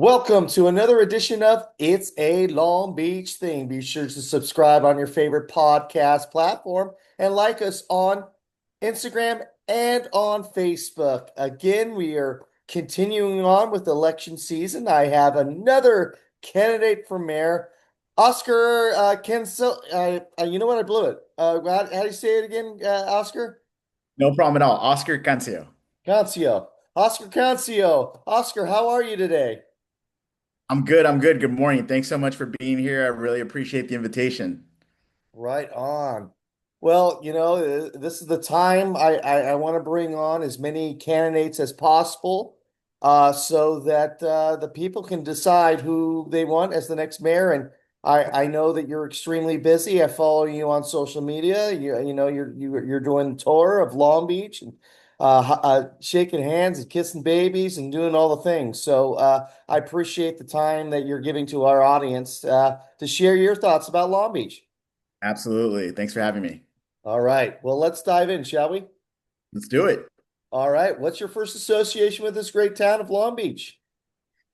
Welcome to another edition of It's a Long Beach Thing. Be sure to subscribe on your favorite podcast platform and like us on Instagram and on Facebook. Again, we are continuing on with election season. I have another candidate for mayor, Oscar Cancel. You know what? I blew it. How do you say it again, Oscar? No problem at all. Oscar Cancio. Cancio. Oscar Cancio. Oscar, how are you today? I'm good. I'm good. Good morning. Thanks so much for being here. I really appreciate the invitation. Right on. Well, this is the time I want to bring on as many candidates as possible, so that the people can decide who they want as the next mayor. And I know that you're extremely busy. I follow you on social media. You're doing tour of Long Beach and shaking hands and kissing babies and doing all the things. So I appreciate the time that you're giving to our audience to share your thoughts about Long Beach. Absolutely. Thanks for having me. All right. Well, let's dive in, shall we? Let's do it. All right. What's your first association with this great town of Long Beach?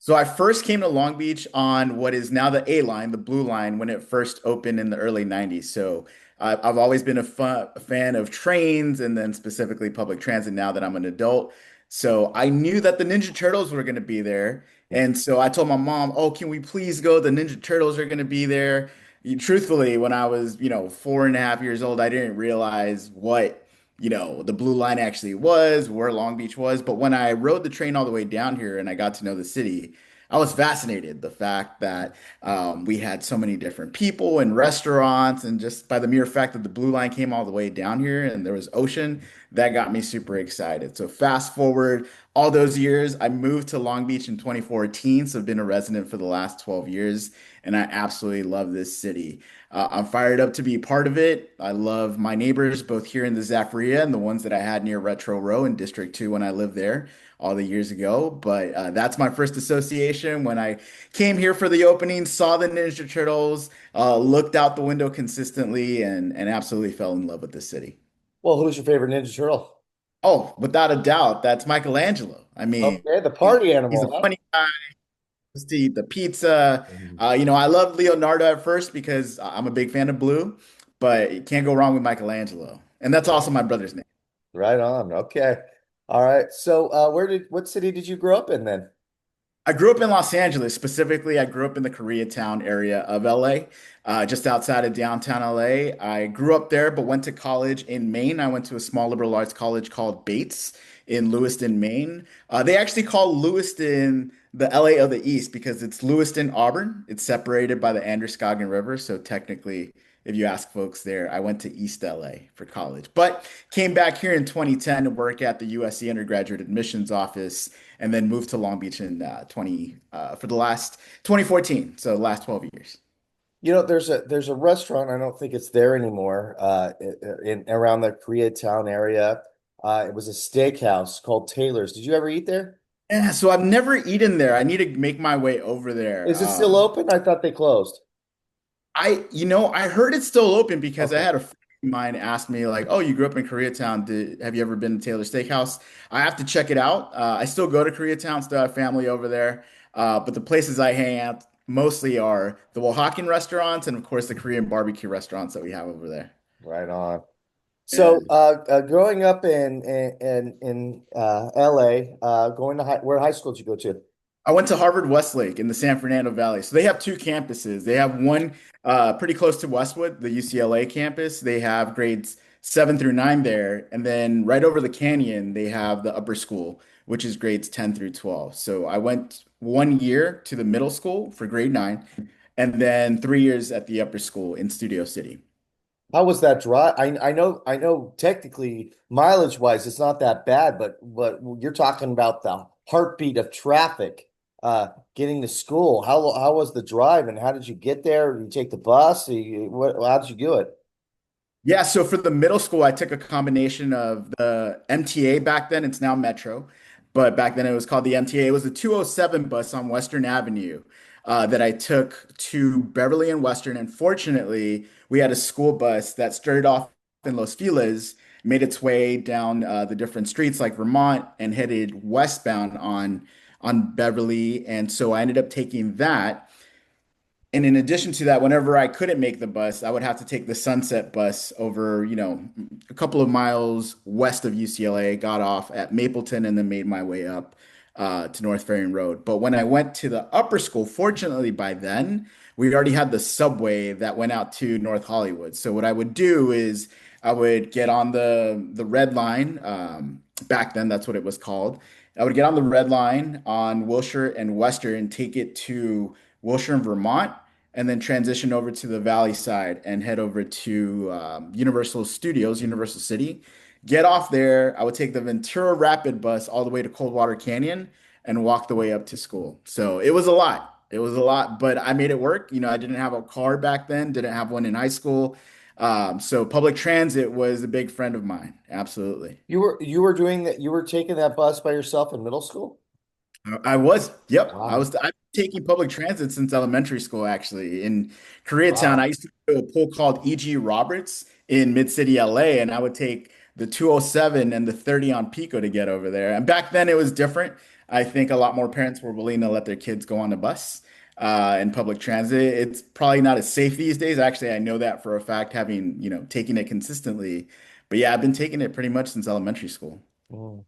So I first came to Long Beach on what is now the A line, the blue line, when it first opened in the early 90s. So I've always been a fan of trains and then specifically public transit now that I'm an adult. So I knew that the Ninja Turtles were going to be there. And so I told my mom, oh, can we please go? The Ninja Turtles are going to be there. Truthfully, when I was, 4.5 years old, I didn't realize what, the blue line actually was, where Long Beach was. But when I rode the train all the way down here and I got to know the city, I was fascinated the fact that we had so many different people and restaurants, and just by the mere fact that the blue line came all the way down here and there was ocean, that got me super excited. So fast forward all those years, I moved to Long Beach in 2014, so I've been a resident for the last 12 years, and I absolutely love this city. I'm fired up to be part of it. I love my neighbors, both here in the Zafria and the ones that I had near Retro Row in District 2 when I lived there all the years ago. But that's my first association. When I came here for the opening, saw the Ninja Turtles, looked out the window consistently, and absolutely fell in love with the city. Well, who's your favorite Ninja Turtle? Oh, without a doubt, that's Michelangelo. I mean, Okay, the party he's a animal, huh? funny guy. Just to eat the pizza. Mhm. I love Leonardo at first because I'm a big fan of blue, but you can't go wrong with Michelangelo. And that's also my brother's name. Right on. Okay. All right. So, what city did you grow up in then? I grew up in Los Angeles. Specifically, I grew up in the Koreatown area of LA, just outside of downtown LA. I grew up there, but went to college in Maine. I went to a small liberal arts college called Bates in Lewiston, Maine. They actually call Lewiston the LA of the East because it's Lewiston, Auburn. It's separated by the Androscoggin River. So technically, if you ask folks there, I went to East LA for college, but came back here in 2010 to work at the USC undergraduate admissions office and then moved to Long Beach in 2014, so the last 12 years. There's a restaurant. I don't think it's there anymore. In around the Koreatown area. It was a steakhouse called Taylor's. Did you ever eat there? Yeah, so I've never eaten there. I need to make my way over there. Is it still open? I thought they closed. I heard it's still open because I Okay. had a friend of mine ask me like, "Oh, you grew up in Koreatown. Have you ever been to Taylor Steakhouse?" I have to check it out. I still go to Koreatown, still have family over there. But the places I hang out mostly are the Oaxacan restaurants and of course the Korean barbecue restaurants that we have over there. Right on. Yeah. So, growing up in LA, going to where high school did you go to? I went to Harvard Westlake in the San Fernando Valley. So they have two campuses. They have one pretty close to Westwood, the UCLA campus. They have grades 7 through 9 there. And then right over the canyon, they have the upper school, which is grades 10 through 12. So I went 1 year to the middle school for grade 9, and then 3 years at the upper school in Studio City. How was that drive? I know technically mileage wise it's not that bad, but you're talking about the heartbeat of traffic getting to school. How was the drive and how did you get there? Did you take the bus? How did you do it? Yeah, so for the middle school, I took a combination of the MTA back then, it's now Metro, but back then it was called the MTA. It was a 207 bus on Western Avenue that I took to Beverly and Western. And fortunately, we had a school bus that started off in Los Feliz, made its way down the different streets like Vermont, and headed westbound on on Beverly. And so I ended up taking that. And in addition to that, whenever I couldn't make the bus, I would have to take the Sunset bus over, a couple of miles west of UCLA, got off at Mapleton, and then made my way up to North Ferry Road. But when I went to the upper school, fortunately by then, we already had the subway that went out to North Hollywood. So what I would do is I would get on the red line. Back then, that's what it was called. I would get on the red line on Wilshire and Western and take it to Wilshire and Vermont, and then transition over to the Valley side and head over to Universal Studios, Universal City. Get off there. I would take the Ventura Rapid bus all the way to Coldwater Canyon and walk the way up to school. So it was a lot. It was a lot, but I made it work. I didn't have a car back then, didn't have one in high school. So public transit was a big friend of mine. Absolutely. You were doing that, you were taking that bus by yourself in middle school? I was, yep. Wow. I've been taking public transit since elementary school, actually. In Koreatown, I Wow. used to go to a pool called E.G. Roberts in Mid-City, LA, and I would take the 207 and the 30 on Pico to get over there. And back then it was different. I think a lot more parents were willing to let their kids go on the bus in public transit. It's probably not as safe these days. Actually, I know that for a fact, having, taken it consistently. But yeah, I've been taking it pretty much since elementary school. Mm.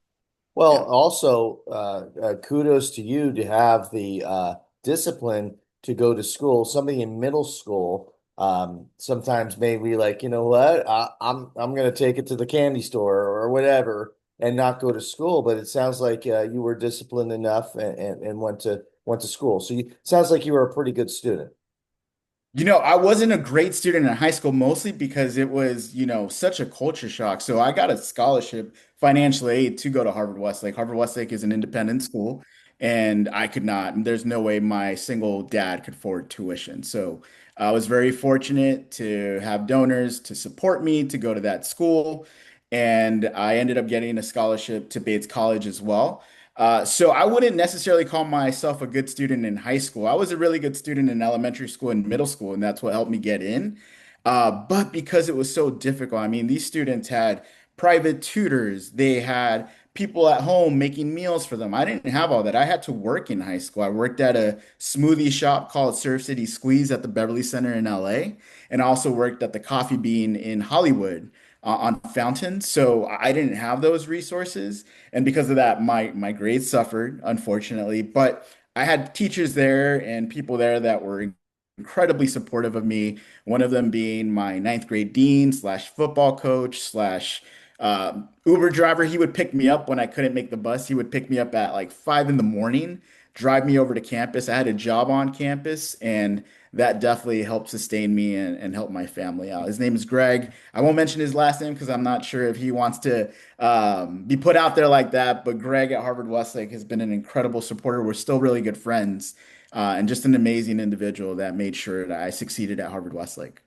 Well, Yeah. also, kudos to you to have the discipline to go to school. Somebody in middle school sometimes may be like, you know what, I'm going to take it to the candy store or whatever and not go to school. But it sounds like you were disciplined enough and went to school. So you sounds like you were a pretty good student. I wasn't a great student in high school, mostly because it was, such a culture shock. So I got a scholarship, financial aid to go to Harvard Westlake. Harvard Westlake is an independent school, and I could not, there's no way my single dad could afford tuition. So I was very fortunate to have donors to support me to go to that school. And I ended up getting a scholarship to Bates College as well. So I wouldn't necessarily call myself a good student in high school. I was a really good student in elementary school and middle school, and that's what helped me get in. But because it was so difficult, I mean, these students had private tutors, they had people at home making meals for them. I didn't have all that. I had to work in high school. I worked at a smoothie shop called Surf City Squeeze at the Beverly Center in LA, and I also worked at the Coffee Bean in Hollywood on Fountain. So I didn't have those resources. And because of that, my grades suffered, unfortunately. But I had teachers there and people there that were incredibly supportive of me. One of them being my ninth grade dean slash football coach slash Uber driver. He would pick me up when I couldn't make the bus. He would pick me up at like 5 in the morning, drive me over to campus. I had a job on campus, and that definitely helped sustain me and help my family out. His name is Greg. I won't mention his last name because I'm not sure if he wants to be put out there like that. But Greg at Harvard Westlake has been an incredible supporter. We're still really good friends, and just an amazing individual that made sure that I succeeded at Harvard Westlake.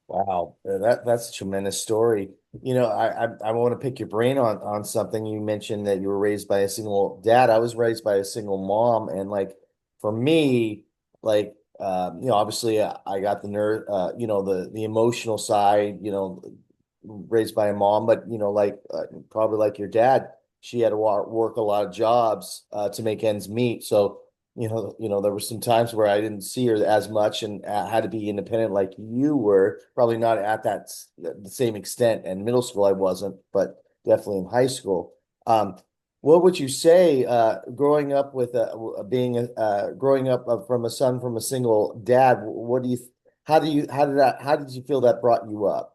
Wow, that's a tremendous story. I want to pick your brain on something. You mentioned that you were raised by a single dad. I was raised by a single mom, and like for me, like obviously I got the the emotional side, raised by a mom, but like probably like your dad, she had to work a lot of jobs to make ends meet. So there were some times where I didn't see her as much and had to be independent like you were. Probably not at the same extent. And middle school I wasn't, but definitely in high school. What would you say growing up with being growing up from a son from a single dad? What do you how did you feel that brought you up?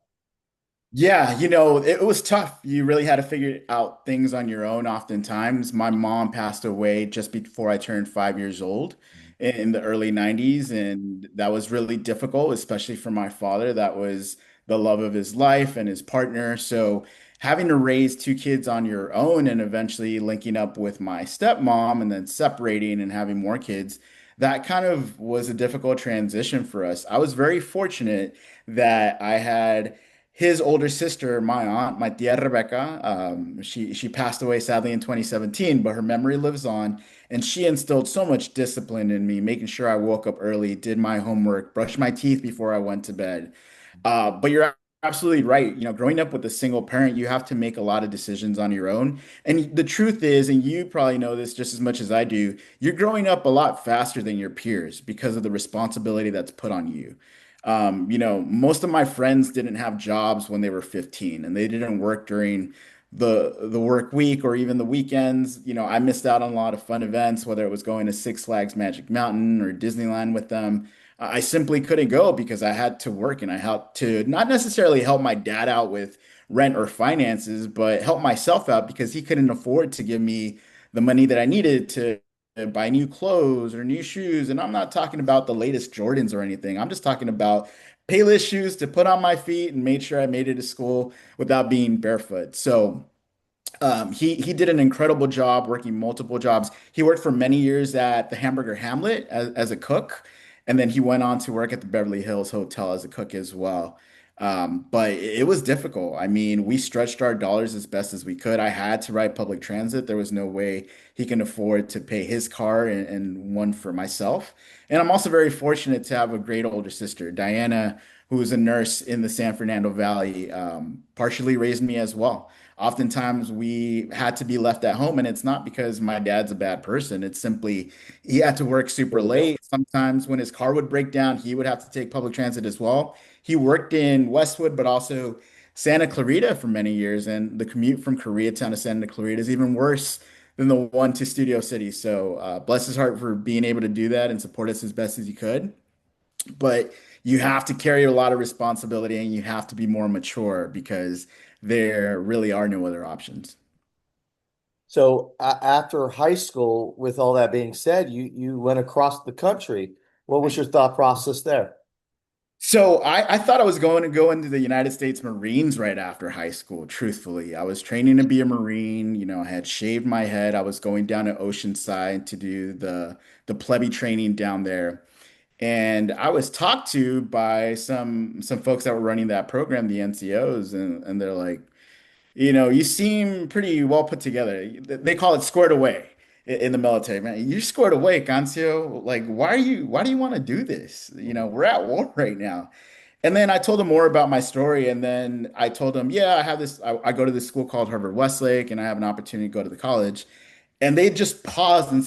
Yeah, it was tough. You really had to figure out things on your own oftentimes. My mom passed away just before I turned 5 years old in the early 90s, and that was really difficult, especially for my father. That was the love of his life and his partner. So having to raise two kids on your own and eventually linking up with my stepmom and then separating and having more kids, that kind of was a difficult transition for us. I was very fortunate that I had his older sister, my aunt, my tia Rebecca. She passed away sadly in 2017, but her memory lives on, and she instilled so much discipline in me, making sure I woke up early, did my homework, brushed my teeth before I went to bed. But you're absolutely right. Growing up with a single parent, you have to make a lot of decisions on your own. And the truth is, and you probably know this just as much as I do, you're growing up a lot faster than your peers because of the responsibility that's put on you. Most of my friends didn't have jobs when they were 15 and they didn't work during the work week or even the weekends. I missed out on a lot of fun events, whether it was going to Six Flags Magic Mountain or Disneyland with them. I simply couldn't go because I had to work and I had to not necessarily help my dad out with rent or finances, but help myself out because he couldn't afford to give me the money that I needed to buy new clothes or new shoes. And I'm not talking about the latest Jordans or anything. I'm just talking about Payless shoes to put on my feet and made sure I made it to school without being barefoot. So he did an incredible job working multiple jobs. He worked for many years at the Hamburger Hamlet as a cook, and then he went on to work at the Beverly Hills Hotel as a cook as well. But it was difficult. I mean, we stretched our dollars as best as we could. I had to ride public transit. There was no way he can afford to pay his car and one for myself. And I'm also very fortunate to have a great older sister, Diana, who is a nurse in the San Fernando Valley, partially raised me as well. Oftentimes we had to be left at home, and it's not because my dad's a bad person. It's simply he had to work super There you go. late. Sometimes when his car would break down, he would have to take public transit as well. He worked in Westwood, but also Santa Clarita for many years, and the commute from Koreatown to Santa Clarita is even worse than the one to Studio City. So bless his heart for being able to do that and support us as best as he could. But you have to carry a lot of responsibility and you have to be more mature because there really are no other options. So after high school, with all that being said, you went across the country. What was your thought process there? So I thought I was going to go into the United States Marines right after high school, truthfully. I was training to be a Marine. I had shaved my head. I was going down to Oceanside to do the plebe training down there. And I was talked to by some folks that were running that program, the NCOs, and they're like, you seem pretty well put together. They call it squared away in the military, man. You squared away, Cancio. Like, why do you want to do this? We're at war right now. And then I told him more about my story. And then I told him, yeah, I have this, I go to this school called Harvard Westlake, and I have an opportunity to go to the college. And they just paused and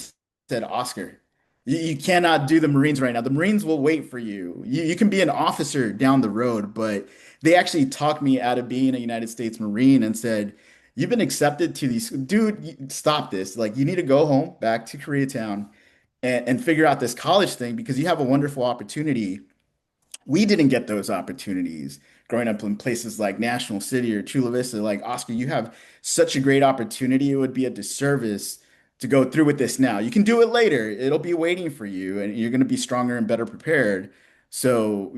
said, Oscar, you cannot do the Marines right now. The Marines will wait for you. You can be an officer down the road, but they actually talked me out of being a United States Marine and said, you've been accepted to these, dude, stop this. Like, you need to go home back to Koreatown and figure out this college thing because you have a wonderful opportunity. We didn't get those opportunities growing up in places like National City or Chula Vista. Like, Oscar, you have such a great opportunity. It would be a disservice to go through with this now. You can do it later. It'll be waiting for you and you're going to be stronger and better prepared. So,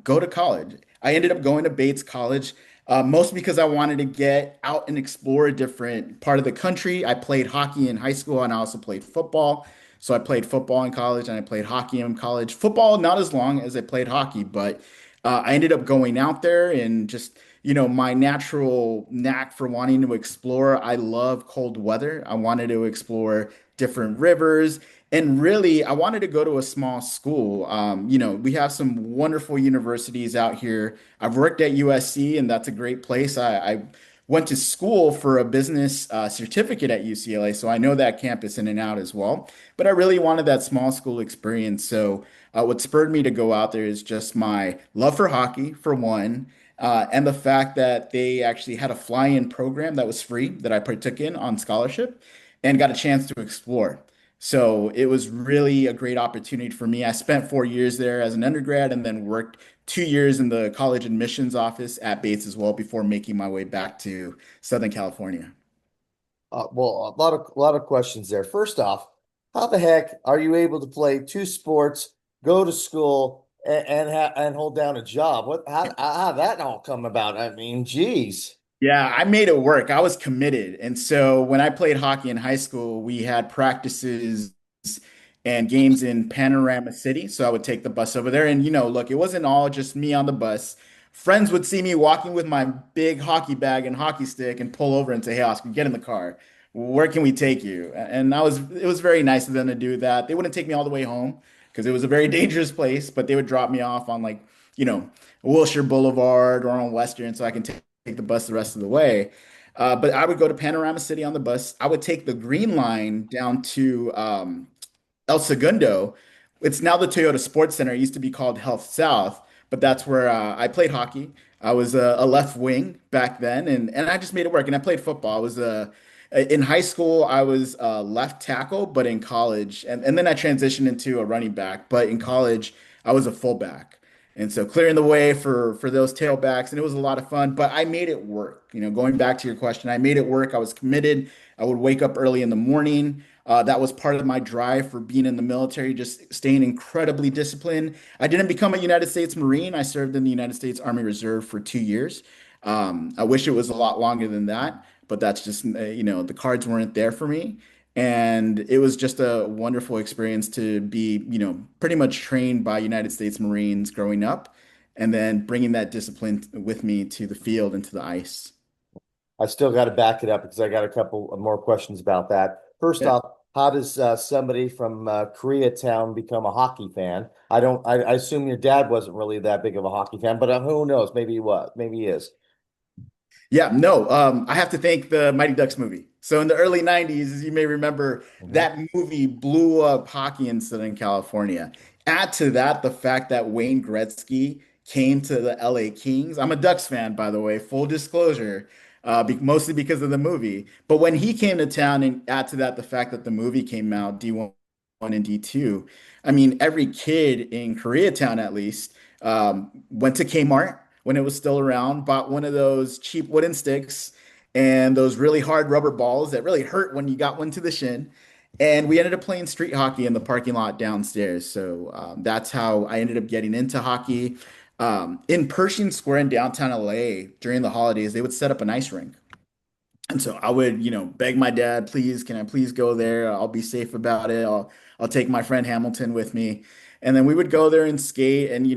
go to college. I ended up going to Bates College, mostly because I wanted to get out and explore a different part of the country. I played hockey in high school and I also played football. So I played football in college and I played hockey in college. Football, not as long as I played hockey, but I ended up going out there and just, my natural knack for wanting to explore. I love cold weather. I wanted to explore different rivers. And really, I wanted to go to a small school. We have some wonderful universities out here. I've worked at USC, and that's a great place. I went to school for a business certificate at UCLA, so I know that campus in and out as well. But I really wanted that small school experience. So, what spurred me to go out there is just my love for hockey, for one, and the fact that they actually had a fly-in program that was free that I partook in on scholarship and got a chance to explore. So it was really a great opportunity for me. I spent 4 years there as an undergrad and then worked 2 years in the college admissions office at Bates as well before making my way back to Southern California. Well, a lot of questions there. First off, how the heck are you able to play two sports, go to school, and hold down a job? How that all come about? I mean, geez. Yeah, I made it work. I was committed. And so when I played hockey in high school, we had practices and games in Panorama City. So I would take the bus over there. And, look, it wasn't all just me on the bus. Friends would see me walking with my big hockey bag and hockey stick and pull over and say, Hey, Oscar, get in the car. Where can we take you? And it was very nice of them to do that. They wouldn't take me all the way home because it was a very dangerous place, but they would drop me off on like Wilshire Boulevard or on Western, so I can take the bus the rest of the way. But I would go to Panorama City on the bus. I would take the Green Line down to El Segundo. It's now the Toyota Sports Center. It used to be called Health South, but that's where I played hockey. I was a left wing back then, and I just made it work. And I played football. I was in high school, I was left tackle, but in college, and then I transitioned into a running back. But in college, I was a fullback. And so clearing the way for those tailbacks, and it was a lot of fun. But I made it work. Going back to your question, I made it work. I was committed. I would wake up early in the morning. That was part of my drive for being in the military, just staying incredibly disciplined. I didn't become a United States Marine. I served in the United States Army Reserve for 2 years. I wish it was a lot longer than that, but that's just, the cards weren't there for me. And it was just a wonderful experience to be, pretty much trained by United States Marines growing up, and then bringing that discipline with me to the field and to the ice. I still got to back it up because I got a couple of more questions about that. First Yeah. off, how does somebody from Koreatown become a hockey fan? I don't. I assume your dad wasn't really that big of a hockey fan, but who knows? Maybe he was. Maybe he is. Yeah, no, I have to thank the Mighty Ducks movie. So in the early 90s, as you may remember, Mhm. that movie blew up hockey in Southern California. Add to that the fact that Wayne Gretzky came to the LA Kings. I'm a Ducks fan, by the way, full disclosure, mostly because of the movie. But when he came to town, and add to that the fact that the movie came out, D1 and D2, I mean, every kid in Koreatown, at least, went to Kmart when it was still around, bought one of those cheap wooden sticks and those really hard rubber balls that really hurt when you got one to the shin. And we ended up playing street hockey in the parking lot downstairs. So that's how I ended up getting into hockey. In Pershing Square in downtown LA during the holidays, they would set up an ice rink. And so I would, beg my dad, please, can I please go there? I'll be safe about it. I'll take my friend Hamilton with me. And then we would go there and skate. And,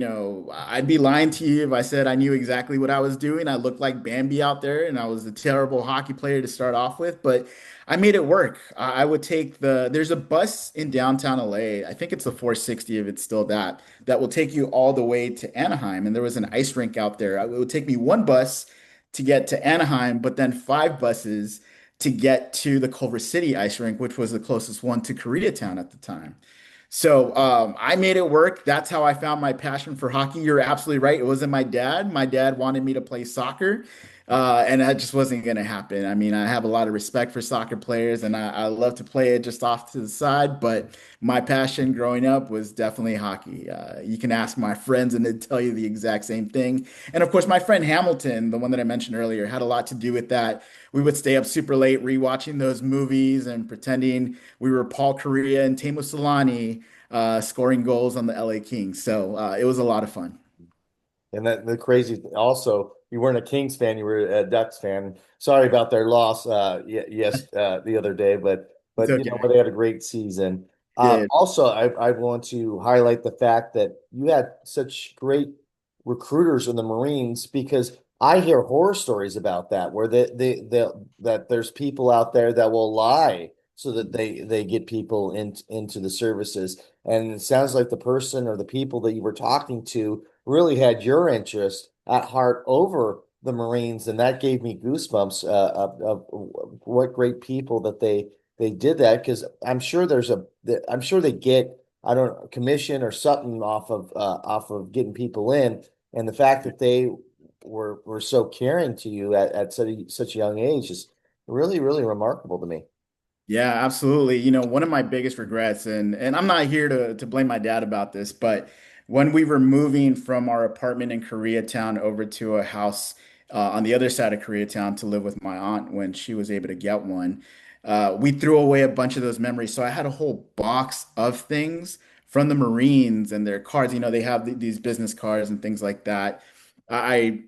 I'd be lying to you if I said I knew exactly what I was doing. I looked like Bambi out there, and I was a terrible hockey player to start off with, but I made it work. I would take there's a bus in downtown LA. I think it's the 460 if it's still that will take you all the way to Anaheim. And there was an ice rink out there. It would take me one bus to get to Anaheim, but then five buses to get to the Culver City ice rink, which was the closest one to Koreatown at the time. So I made it work. That's how I found my passion for hockey. You're absolutely right. It wasn't my dad. My dad wanted me to play soccer, and that just wasn't going to happen. I mean, I have a lot of respect for soccer players, and I love to play it just off to the side. But my passion growing up was definitely hockey. You can ask my friends, and they'd tell you the exact same thing. And of course, my friend Hamilton, the one that I mentioned earlier, had a lot to do with that. We would stay up super late rewatching those movies and pretending we were Paul Correa and Teemu Solani scoring goals on the LA Kings. So it was a lot of fun. And that the crazy also, you weren't a Kings fan, you were a Ducks fan. Sorry about their loss yes the other day, It's but okay. but they had a great season. Yeah. Also, I want to highlight the fact that you had such great recruiters in the Marines because I hear horror stories about that where that there's people out there that will lie so that they get people into the services. And it sounds like the person or the people that you were talking to really had your interest at heart over the Marines, and that gave me goosebumps of what great people that they did that because I'm sure they get I don't know commission or something off of getting people in, and the fact that they were so caring to you at such a young age is really remarkable to me. Yeah, absolutely. One of my biggest regrets, and I'm not here to blame my dad about this, but when we were moving from our apartment in Koreatown over to a house on the other side of Koreatown to live with my aunt when she was able to get one, we threw away a bunch of those memories. So I had a whole box of things from the Marines and their cards. They have these business cards and things like that. I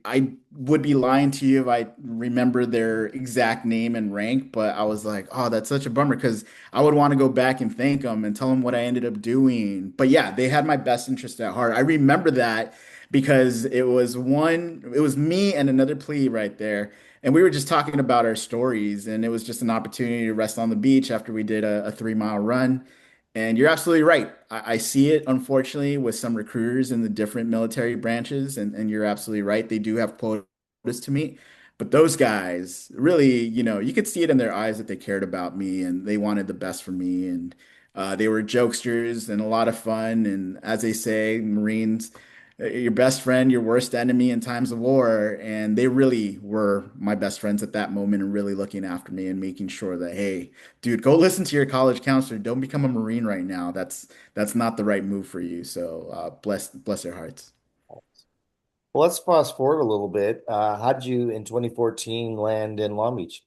would be lying to you if I remember their exact name and rank, but I was like, oh, that's such a bummer because I would want to go back and thank them and tell them what I ended up doing. But yeah, they had my best interest at heart. I remember that because it was me and another plebe right there. And we were just talking about our stories, and it was just an opportunity to rest on the beach after we did a 3 mile run. And you're absolutely right. I see it, unfortunately, with some recruiters in the different military branches, and you're absolutely right. They do have quotas to meet. But those guys, really, you could see it in their eyes that they cared about me and they wanted the best for me. And they were jokesters and a lot of fun. And as they say, Marines, your best friend, your worst enemy in times of war. And they really were my best friends at that moment and really looking after me and making sure that, hey, dude, go listen to your college counselor. Don't become a Marine right now. That's not the right move for you. So bless their hearts. Well, let's fast forward a little bit. How'd you in 2014 land in Long Beach?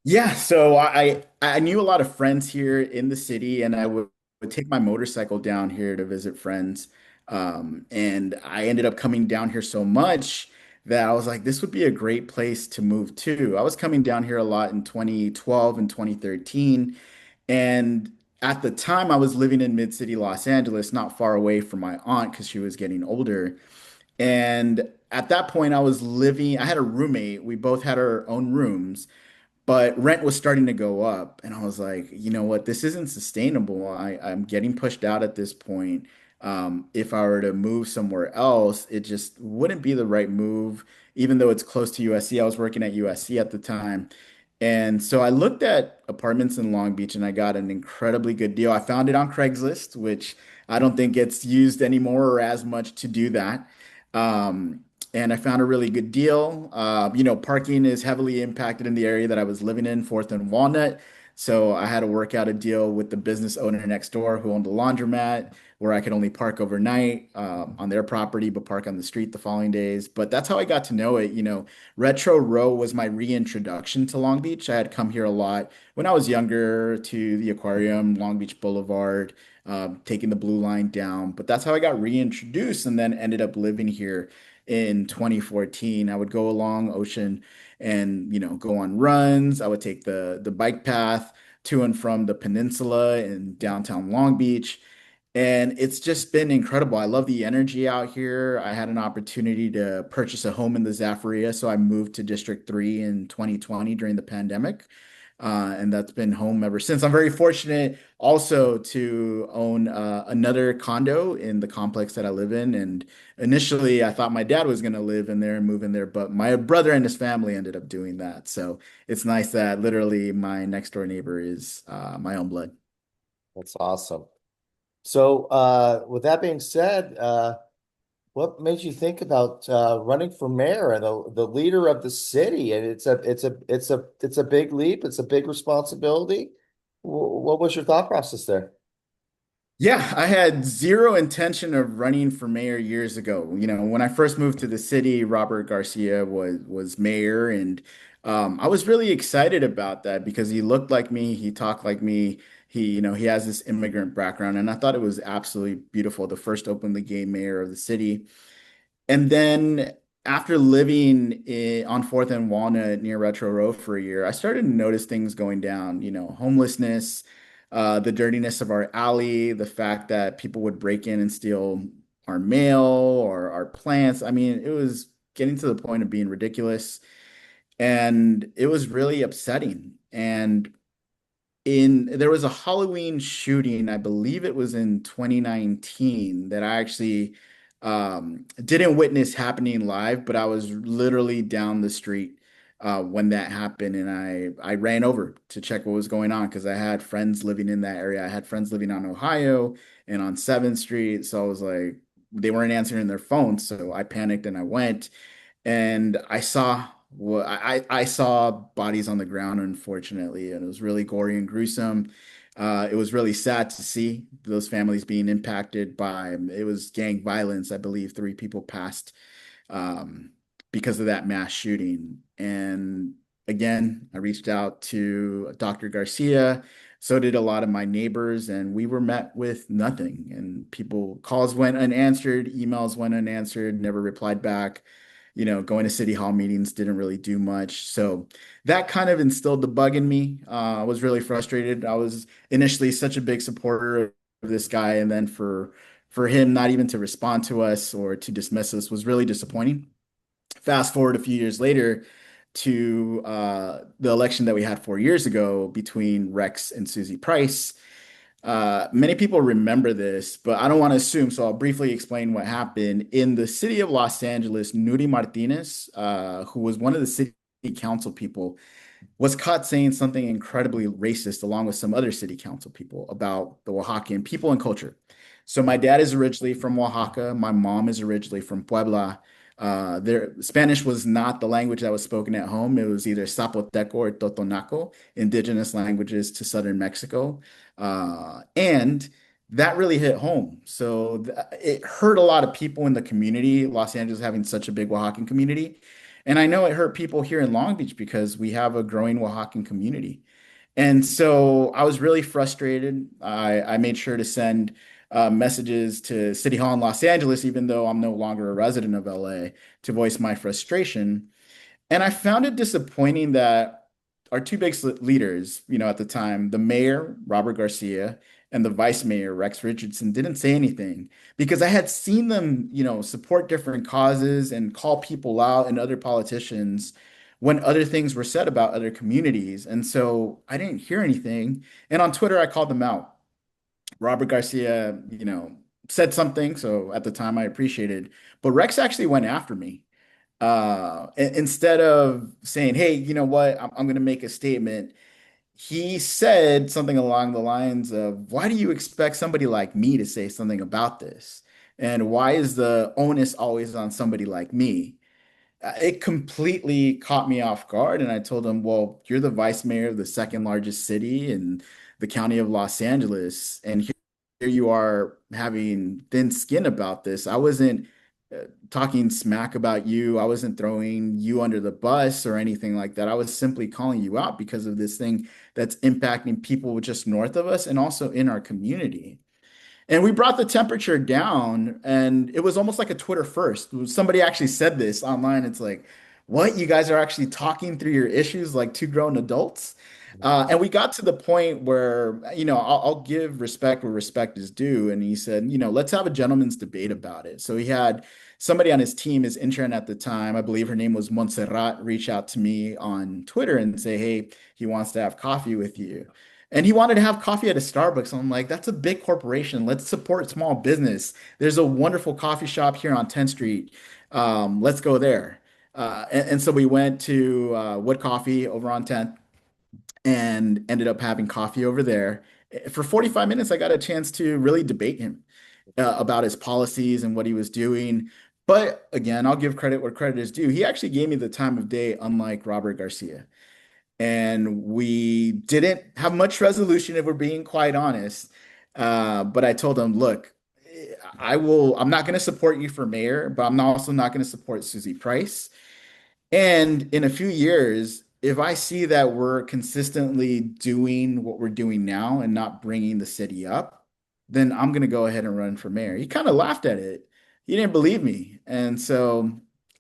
Yeah, so I knew a lot of friends here in the city, and would take my motorcycle down here to visit friends. And I ended up coming down here so much that I was like, this would be a great place to move to. I was coming down here a lot in 2012 and 2013, and at the time I was living in mid-city Los Angeles, not far away from my aunt because she was getting older. And at that point, I had a roommate. We both had our own rooms, but rent was starting to go up. And I was like, you know what? This isn't sustainable. I'm getting pushed out at this point. If I were to move somewhere else, it just wouldn't be the right move, even though it's close to USC. I was working at USC at the time. And so I looked at apartments in Long Beach and I got an incredibly good deal. I found it on Craigslist, which I don't think gets used anymore or as much to do that. Um, and I found a really good deal. Parking is heavily impacted in the area that I was living in, Fourth and Walnut. So I had to work out a deal with the business owner next door who owned a laundromat where I could only park overnight on their property, but park on the street the following days. But that's how I got to know it. Retro Row was my reintroduction to Long Beach. I had come here a lot when I was younger to the aquarium, Long Beach Boulevard, taking the blue line down. But that's how I got reintroduced and then ended up living here in 2014. I would go along Ocean and, go on runs. I would take the bike path to and from the peninsula in downtown Long Beach. And it's just been incredible. I love the energy out here. I had an opportunity to purchase a home in the Zaffaria, so I moved to District 3 in 2020 during the pandemic. And that's been home ever since. I'm very fortunate also to own another condo in the complex that I live in. And initially, I thought my dad was going to live in there and move in there, but my brother and his family ended up doing that. So it's nice that literally my next door neighbor is my own blood. That's awesome. So, with that being said, what made you think about running for mayor and the leader of the city? And it's a big leap. It's a big responsibility. What was your thought process there? Yeah, I had zero intention of running for mayor years ago. When I first moved to the city, Robert Garcia was mayor, and I was really excited about that because he looked like me, he talked like me, he has this immigrant background, and I thought it was absolutely beautiful, the first openly gay mayor of the city. And then after living on Fourth and Walnut near Retro Row for a year, I started to notice things going down, homelessness, the dirtiness of our alley, the fact that people would break in and steal our mail or our plants. I mean, it was getting to the point of being ridiculous. And it was really upsetting. And there was a Halloween shooting, I believe it was in 2019, that I actually didn't witness happening live, but I was literally down the street when that happened, and I ran over to check what was going on because I had friends living in that area. I had friends living on Ohio and on 7th Street, so I was like, they weren't answering their phones, so I panicked and I went and I saw bodies on the ground, unfortunately, and it was really gory and gruesome. It was really sad to see those families being impacted by it was gang violence. I believe 3 people passed um, because of that mass shooting. And again, I reached out to Dr. Garcia. So did a lot of my neighbors, and we were met with nothing. And calls went unanswered, emails went unanswered, never replied back. Going to city hall meetings didn't really do much. So that kind of instilled the bug in me. I was really frustrated. I was initially such a big supporter of this guy, and then for him not even to respond to us or to dismiss us was really disappointing. Fast forward a few years later to the election that we had 4 years ago between Rex and Susie Price. Many people remember this, but I don't want to assume, so I'll briefly explain what happened. In the city of Los Angeles, Nuri Martinez, who was one of the city council people, was caught saying something incredibly racist along with some other city council people about the Oaxacan people and culture. So my dad is originally from Oaxaca. My mom is originally from Puebla. Their Spanish was not the language that was spoken at home. It was either Zapoteco or Totonaco, indigenous languages to southern Mexico. And that really hit home. So it hurt a lot of people in the community, Los Angeles having such a big Oaxacan community. And I know it hurt people here in Long Beach because we have a growing Oaxacan community. And so I was really frustrated. I made sure to send messages to City Hall in Los Angeles, even though I'm no longer a resident of LA, to voice my frustration. And I found it disappointing that our two big leaders, at the time, the mayor, Robert Garcia, and the vice mayor, Rex Richardson, didn't say anything because I had seen them, support different causes and call people out and other politicians when other things were said about other communities. And so I didn't hear anything. And on Twitter, I called them out. Robert Garcia, said something. So at the time, I appreciated. But Rex actually went after me instead of saying, "Hey, you know what? I'm going to make a statement." He said something along the lines of, "Why do you expect somebody like me to say something about this? And why is the onus always on somebody like me?" It completely caught me off guard, and I told him, "Well, you're the vice mayor of the second largest city in the county of Los Angeles, and here you are having thin skin about this. I wasn't talking smack about you. I wasn't throwing you under the bus or anything like that. I was simply calling you out because of this thing that's impacting people just north of us and also in our community." And we brought the temperature down, and it was almost like a Twitter first. Somebody actually said this online. It's like, what? You guys are actually talking through your issues like two grown adults? And we got to the point where, I'll give respect where respect is due. And he said, let's have a gentleman's debate about it. So he had somebody on his team, his intern at the time, I believe her name was Montserrat, reach out to me on Twitter and say, "Hey, he wants to have coffee with you." And he wanted to have coffee at a Starbucks. I'm like, that's a big corporation. Let's support small business. There's a wonderful coffee shop here on 10th Street. Let's go there. And so we went to Wood Coffee over on 10th and ended up having coffee over there. For 45 minutes, I got a chance to really debate him about his policies and what he was doing. But again, I'll give credit where credit is due. He actually gave me the time of day, unlike Robert Garcia. And we didn't have much resolution, if we're being quite honest. But I told him, "Look, I'm not going to support you for mayor, but I'm also not going to support Susie Price. And in a few years, if I see that we're consistently doing what we're doing now and not bringing the city up, then I'm going to go ahead and run for mayor." He kind of laughed at it. He didn't believe me. And so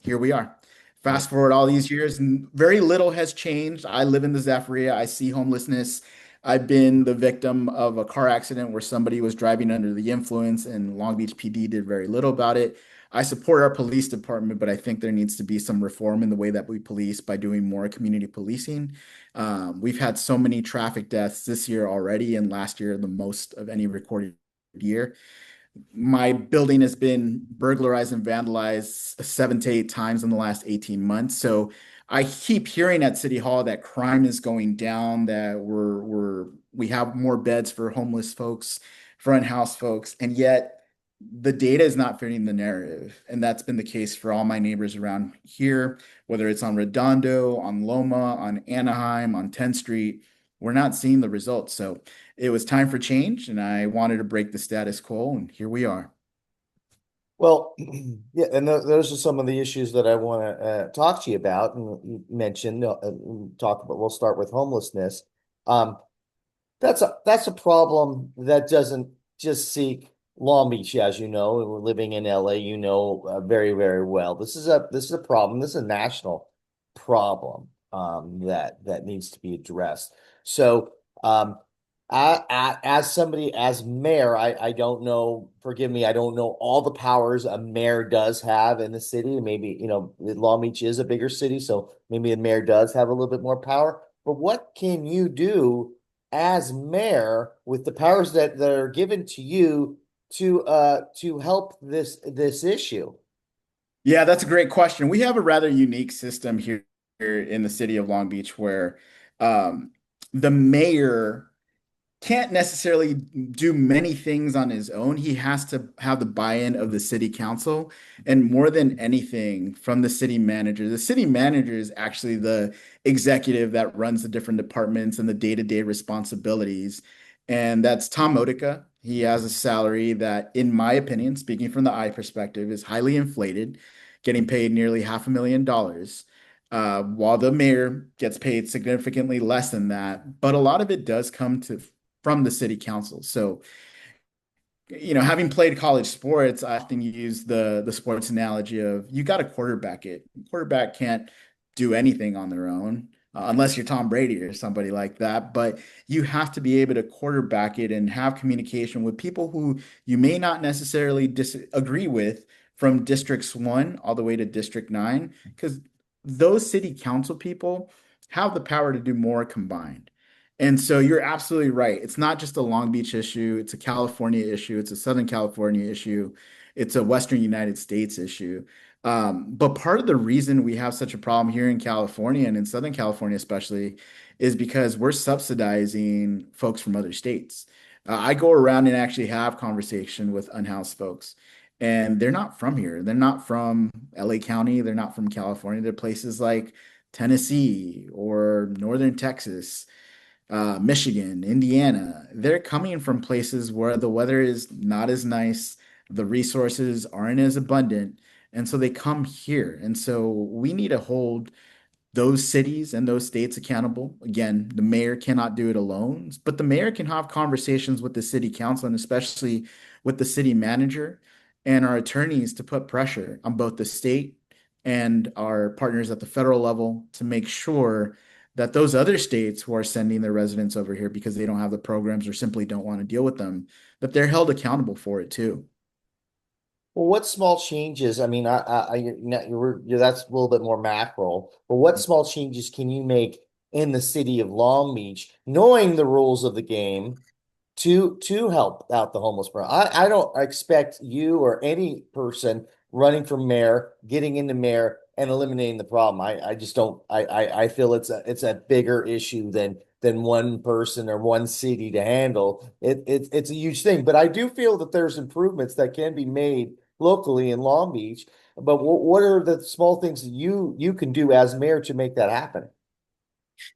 here we are. Fast forward all these years, and very little has changed. I live in the Zaffaria. I see homelessness. I've been the victim of a car accident where somebody was driving under the influence, and Long Beach PD did very little about it. I support our police department, but I think there needs to be some reform in the way that we police by doing more community policing. We've had so many traffic deaths this year already, and last year the most of any recorded year. My building has been burglarized and vandalized 7 to 8 times in the last 18 months. So I keep hearing at City Hall that crime is going down, that we have more beds for homeless folks, front house folks, and yet the data is not fitting the narrative. And that's been the case for all my neighbors around here, whether it's on Redondo, on Loma, on Anaheim, on 10th Street. We're not seeing the results. So it was time for change, and I wanted to break the status quo, and here we are. Well, yeah, and those are some of the issues that I want to talk to you about and you mention. Talk about. We'll start with homelessness. Um, that's a problem that doesn't just seek Long Beach, as you know, and we're living in LA, very, very well. This is a problem. This is a national problem that needs to be addressed. So, as somebody as mayor, I don't know. Forgive me, I don't know all the powers a mayor does have in the city. Maybe Long Beach is a bigger city, so maybe the mayor does have a little bit more power. But what can you do as mayor with the powers that are given to you to help this issue? Yeah, that's a great question. We have a rather unique system here in the city of Long Beach where um, the mayor can't necessarily do many things on his own. He has to have the buy-in of the city council, and more than anything, from the city manager. The city manager is actually the executive that runs the different departments and the day-to-day responsibilities. And that's Tom Modica. He has a salary that, in my opinion, speaking from the I perspective, is highly inflated, getting paid nearly $500,000 while the mayor gets paid significantly less than that. But a lot of it does come to from the city council. So, having played college sports, I often use the sports analogy of you got to quarterback it. Quarterback can't do anything on their own. Unless you're Tom Brady or somebody like that, but you have to be able to quarterback it and have communication with people who you may not necessarily disagree with from districts 1 all the way to district 9, because those city council people have the power to do more combined. And so you're absolutely right. It's not just a Long Beach issue, it's a California issue, it's a Southern California issue, it's a Western United States issue. But part of the reason we have such a problem here in California and in Southern California, especially, is because we're subsidizing folks from other states. I go around and actually have conversation with unhoused folks, and they're not from here. They're not from LA County. They're not from California. They're places like Tennessee or Northern Texas, Michigan, Indiana. They're coming from places where the weather is not as nice, the resources aren't as abundant, and so they come here. And so we need to hold those cities and those states accountable. Again, the mayor cannot do it alone, but the mayor can have conversations with the city council and especially with the city manager and our attorneys to put pressure on both the state and our partners at the federal level to make sure that those other states who are sending their residents over here because they don't have the programs or simply don't want to deal with them, that they're held accountable for it too. Well, what small changes? I mean, that's a little bit more macro, but what small changes can you make in the city of Long Beach, knowing the rules of the game, to help out the homeless person? I don't expect you or any person running for mayor getting into mayor and eliminating the problem. I just don't. I feel it's a bigger issue than one person or one city to handle. It's a huge thing, but I do feel that there's improvements that can be made locally in Long Beach. But what are the small things that you can do as mayor to make that happen?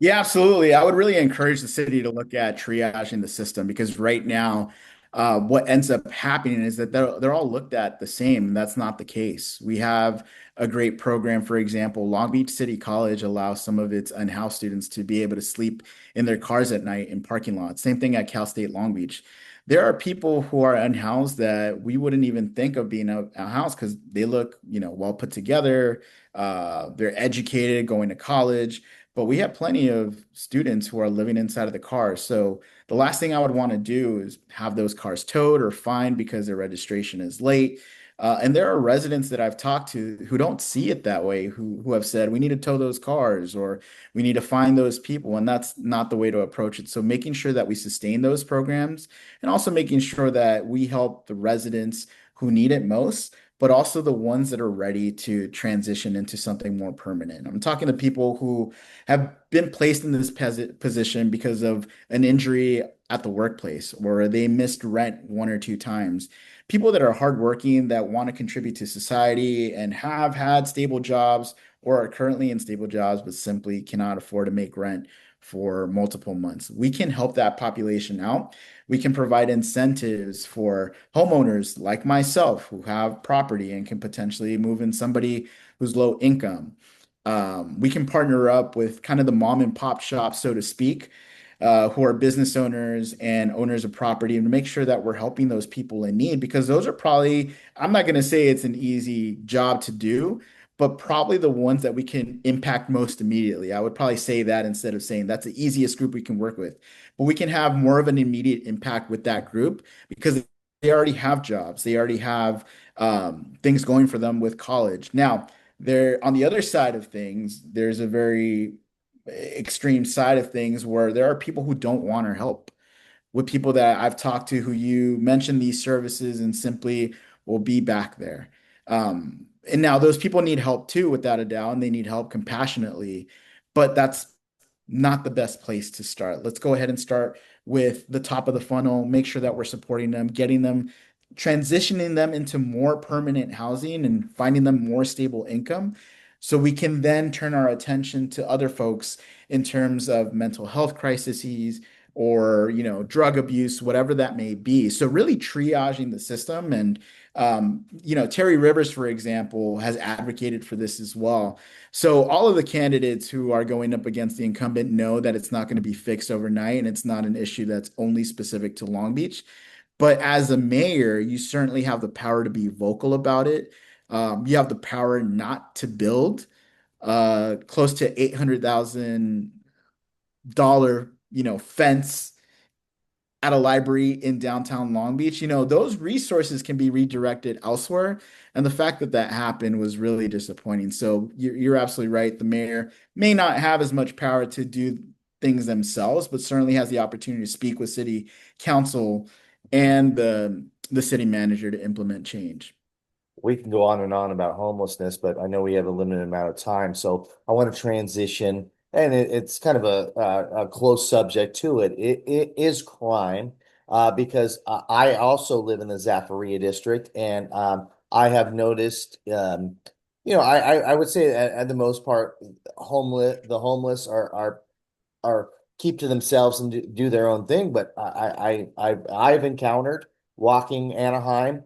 Yeah, absolutely. I would really encourage the city to look at triaging the system because right now, what ends up happening is that they're all looked at the same. And that's not the case. We have a great program, for example, Long Beach City College allows some of its unhoused students to be able to sleep in their cars at night in parking lots. Same thing at Cal State Long Beach. There are people who are unhoused that we wouldn't even think of being a house because they look, well put together. They're educated, going to college, but we have plenty of students who are living inside of the car. So the last thing I would want to do is have those cars towed or fined because their registration is late. And there are residents that I've talked to who don't see it that way, who have said, we need to tow those cars or we need to find those people. And that's not the way to approach it. So making sure that we sustain those programs and also making sure that we help the residents who need it most, but also the ones that are ready to transition into something more permanent. I'm talking to people who have been placed in this position because of an injury at the workplace or they missed rent 1 or 2 times. People that are hardworking, that want to contribute to society and have had stable jobs or are currently in stable jobs, but simply cannot afford to make rent for multiple months. We can help that population out. We can provide incentives for homeowners like myself who have property and can potentially move in somebody who's low income. We can partner up with kind of the mom and pop shop, so to speak, who are business owners and owners of property, and make sure that we're helping those people in need because those are probably, I'm not going to say it's an easy job to do, but probably the ones that we can impact most immediately. I would probably say that instead of saying that's the easiest group we can work with. But we can have more of an immediate impact with that group because they already have jobs, they already have things going for them with college. Now, there on the other side of things, there's a very extreme side of things where there are people who don't want our help. With people that I've talked to who you mention these services and simply will be back there. And now those people need help too, without a doubt, and they need help compassionately, but that's not the best place to start. Let's go ahead and start with the top of the funnel, make sure that we're supporting them, getting them, transitioning them into more permanent housing and finding them more stable income. So we can then turn our attention to other folks in terms of mental health crises or, drug abuse, whatever that may be. So really triaging the system. And Terry Rivers, for example, has advocated for this as well. So all of the candidates who are going up against the incumbent know that it's not going to be fixed overnight, and it's not an issue that's only specific to Long Beach. But as a mayor, you certainly have the power to be vocal about it. You have the power not to build close to $800,000, fence at a library in downtown Long Beach. Those resources can be redirected elsewhere. And the fact that that happened was really disappointing. So you're absolutely right. The mayor may not have as much power to do things themselves, but certainly has the opportunity to speak with city council and the city manager to implement change. We can go on and on about homelessness, but I know we have a limited amount of time, so I want to transition, and it's kind of a close subject to it. It is crime, because I also live in the Zafaria district, and I have noticed, I would say at the most part, the homeless are keep to themselves and do their own thing. But I've encountered walking Anaheim,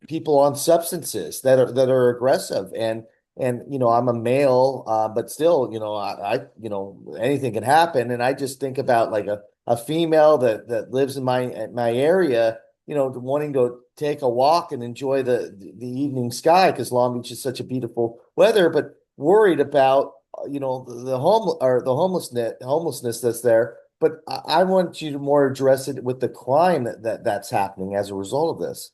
people on substances that are aggressive, and I'm a male, but still, anything can happen. And I just think about like a female that lives in my area, wanting to take a walk and enjoy the evening sky because Long Beach is such a beautiful weather, but worried about the homelessness that's there. But I want you to more address it with the crime that's happening as a result of this.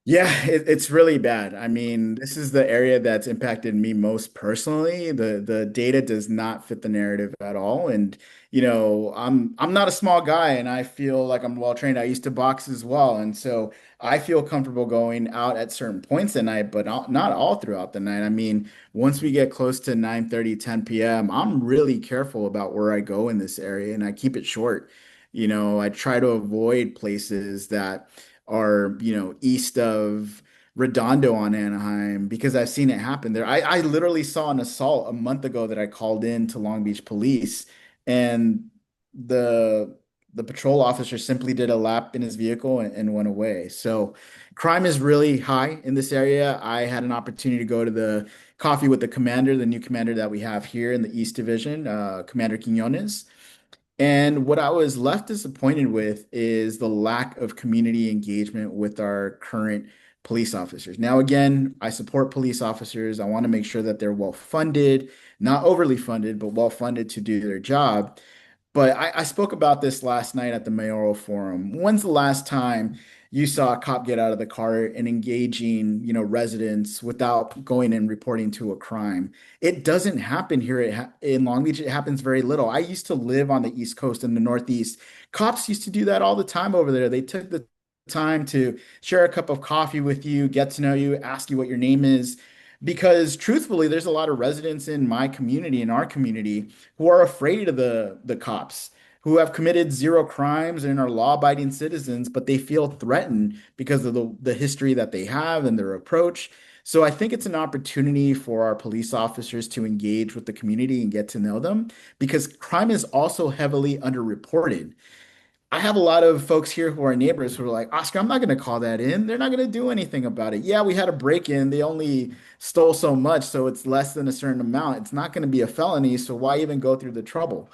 Yeah, it's really bad. I mean, this is the area that's impacted me most personally. The data does not fit the narrative at all. And I'm not a small guy, and I feel like I'm well trained. I used to box as well, and so I feel comfortable going out at certain points at night, but not all throughout the night. I mean, once we get close to 9:30, 10 p.m., I'm really careful about where I go in this area, and I keep it short. I try to avoid places that are, east of Redondo on Anaheim because I've seen it happen there. I literally saw an assault a month ago that I called in to Long Beach Police, and the the patrol officer simply did a lap in his vehicle and went away. So crime is really high in this area. I had an opportunity to go to the coffee with the commander, the new commander that we have here in the East Division, Commander Quinones. And what I was left disappointed with is the lack of community engagement with our current police officers. Now, again, I support police officers. I want to make sure that they're well funded, not overly funded, but well funded to do their job. But I spoke about this last night at the Mayoral Forum. When's the last time you saw a cop get out of the car and engaging, residents without going and reporting to a crime? It doesn't happen here in Long Beach. It happens very little. I used to live on the East Coast in the Northeast. Cops used to do that all the time over there. They took the time to share a cup of coffee with you, get to know you, ask you what your name is. Because truthfully, there's a lot of residents in my community, in our community, who are afraid of the cops, who have committed zero crimes and are law-abiding citizens, but they feel threatened because of the history that they have and their approach. So I think it's an opportunity for our police officers to engage with the community and get to know them because crime is also heavily underreported. I have a lot of folks here who are neighbors who are like, Oscar, I'm not going to call that in. They're not going to do anything about it. Yeah, we had a break-in. They only stole so much, so it's less than a certain amount. It's not going to be a felony, so why even go through the trouble?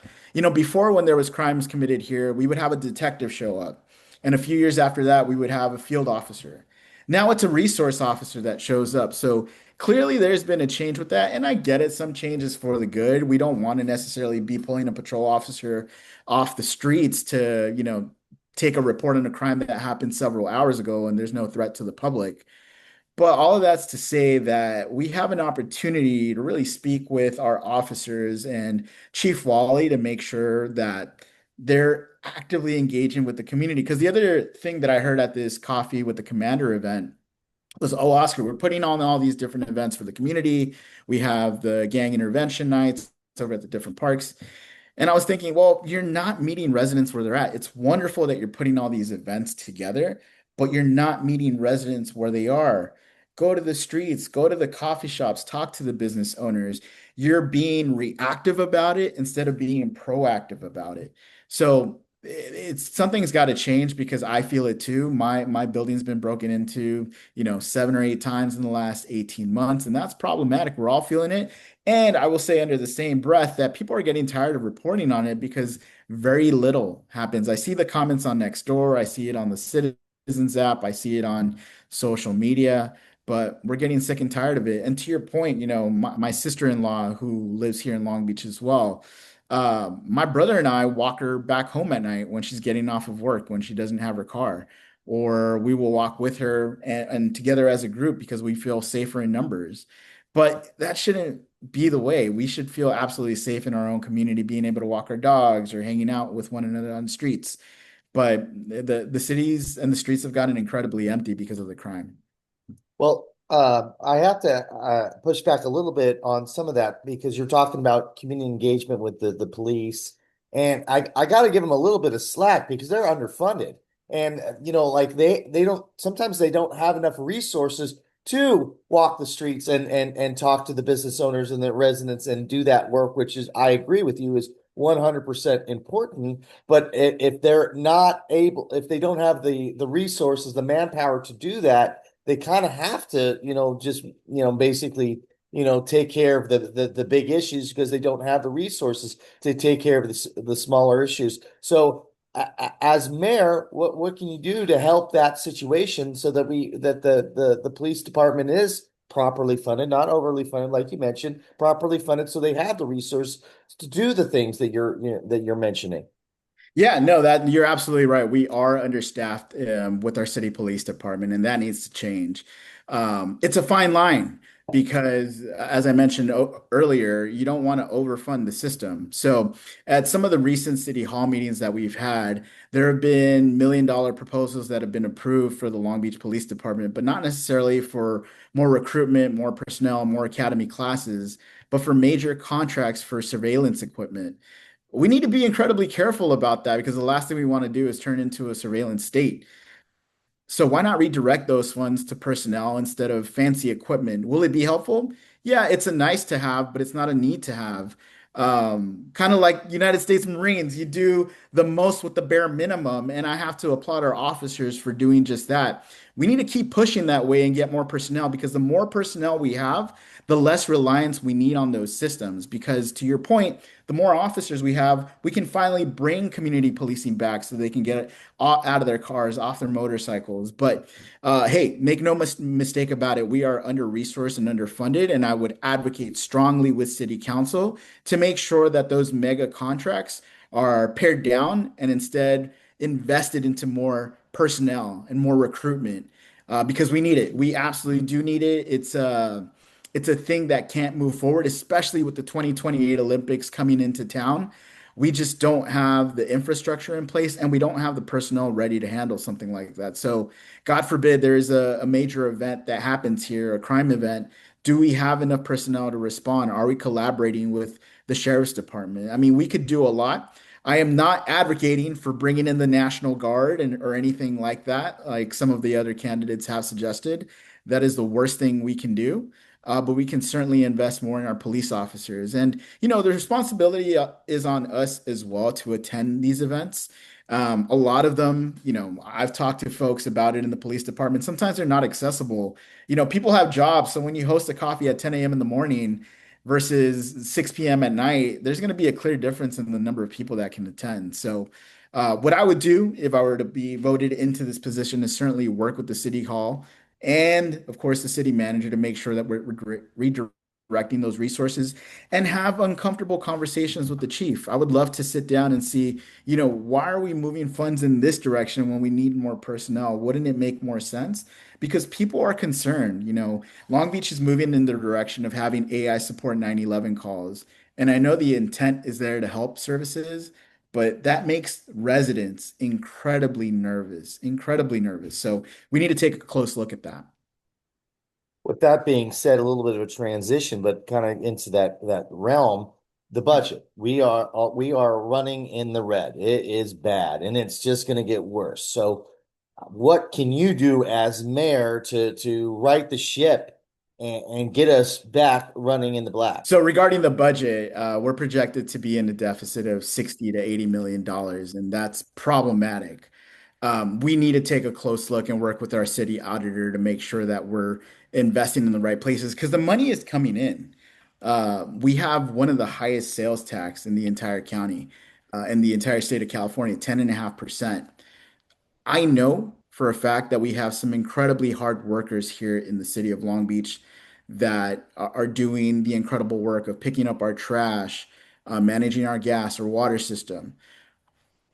Before when there was crimes committed here, we would have a detective show up. And a few years after that, we would have a field officer. Now it's a resource officer that shows up. So clearly there's been a change with that. And I get it. Some changes for the good. We don't want to necessarily be pulling a patrol officer off the streets to, take a report on a crime that happened several hours ago and there's no threat to the public. But all of that's to say that we have an opportunity to really speak with our officers and Chief Wally to make sure that they're actively engaging with the community. Because the other thing that I heard at this coffee with the commander event was, oh, Oscar, we're putting on all these different events for the community. We have the gang intervention nights over at the different parks. And I was thinking, well, you're not meeting residents where they're at. It's wonderful that you're putting all these events together, but you're not meeting residents where they are. Go to the streets, go to the coffee shops, talk to the business owners. You're being reactive about it instead of being proactive about it. So it's something's got to change because I feel it too. My building's been broken into, 7 or 8 times in the last 18 months, and that's problematic. We're all feeling it. And I will say under the same breath that people are getting tired of reporting on it because very little happens. I see the comments on Nextdoor, I see it on the Citizens app, I see it on social media, but we're getting sick and tired of it. And to your point, my sister-in-law who lives here in Long Beach as well, my brother and I walk her back home at night when she's getting off of work, when she doesn't have her car. Or we will walk with her and together as a group because we feel safer in numbers. But that shouldn't be the way. We should feel absolutely safe in our own community, being able to walk our dogs or hanging out with one another on the streets. But the cities and the streets have gotten incredibly empty because of the crime. Well, I have to push back a little bit on some of that because you're talking about community engagement with the police, and I got to give them a little bit of slack because they're underfunded, and like they don't sometimes they don't have enough resources to walk the streets and talk to the business owners and the residents and do that work, which is I agree with you is 100% important. But if they're not able, if they don't have the resources, the manpower to do that, they kind of have to, just, basically, take care of the big issues because they don't have the resources to take care of the smaller issues. So, as mayor, what can you do to help that situation so that the police department is properly funded, not overly funded, like you mentioned, properly funded, so they have the resource to do the things that you're mentioning. Yeah, no, that you're absolutely right. We are understaffed with our city police department, and that needs to change. It's a fine line because, as I mentioned earlier, you don't want to overfund the system. So, at some of the recent city hall meetings that we've had, there have been $1 million proposals that have been approved for the Long Beach Police Department, but not necessarily for more recruitment, more personnel, more academy classes, but for major contracts for surveillance equipment. We need to be incredibly careful about that because the last thing we want to do is turn into a surveillance state. So why not redirect those funds to personnel instead of fancy equipment? Will it be helpful? Yeah, it's a nice to have, but it's not a need to have. Kind of like United States Marines, you do the most with the bare minimum, and I have to applaud our officers for doing just that. We need to keep pushing that way and get more personnel because the more personnel we have, the less reliance we need on those systems. Because to your point, the more officers we have, we can finally bring community policing back so they can get out of their cars, off their motorcycles. But hey, make no mistake about it. We are under-resourced and underfunded, and I would advocate strongly with City Council to make sure that those mega contracts are pared down and instead invested into more personnel and more recruitment because we need it. We absolutely do need it. It's a thing that can't move forward, especially with the 2028 Olympics coming into town. We just don't have the infrastructure in place and we don't have the personnel ready to handle something like that. So, God forbid there is a major event that happens here, a crime event. Do we have enough personnel to respond? Are we collaborating with the sheriff's department? I mean, we could do a lot. I am not advocating for bringing in the National Guard or anything like that, like some of the other candidates have suggested. That is the worst thing we can do. But we can certainly invest more in our police officers. And, the responsibility is on us as well to attend these events. A lot of them, I've talked to folks about it in the police department. Sometimes they're not accessible. People have jobs. So when you host a coffee at 10 a.m. in the morning versus 6 p.m. at night, there's going to be a clear difference in the number of people that can attend. So, what I would do if I were to be voted into this position is certainly work with the city hall and of course the city manager to make sure that we're redirecting directing those resources and have uncomfortable conversations with the chief. I would love to sit down and see, why are we moving funds in this direction when we need more personnel? Wouldn't it make more sense? Because people are concerned. Long Beach is moving in the direction of having AI support 911 calls. And I know the intent is there to help services, but that makes residents incredibly nervous. So we need to take a close look at that. With that being said, a little bit of a transition, but kind of into that realm, the budget. We are running in the red. It is bad, and it's just going to get worse. So, what can you do as mayor to right the ship and get us back running in the black? So regarding the budget, we're projected to be in a deficit of 60 to 80 million dollars, and that's problematic. We need to take a close look and work with our city auditor to make sure that we're investing in the right places because the money is coming in. We have one of the highest sales tax in the entire county, in the entire state of California, 10.5%. I know for a fact that we have some incredibly hard workers here in the city of Long Beach that are doing the incredible work of picking up our trash, managing our gas or water system.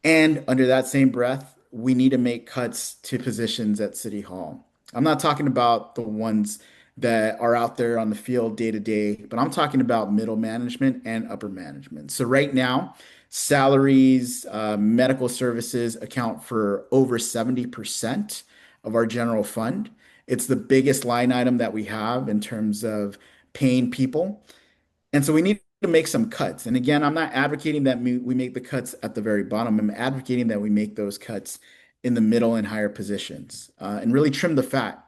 And under that same breath, we need to make cuts to positions at City Hall. I'm not talking about the ones that are out there on the field day to day, but I'm talking about middle management and upper management. So right now, salaries, medical services account for over 70% of our general fund. It's the biggest line item that we have in terms of paying people. And so we need to make some cuts. And again, I'm not advocating that we make the cuts at the very bottom. I'm advocating that we make those cuts in the middle and higher positions and really trim the fat,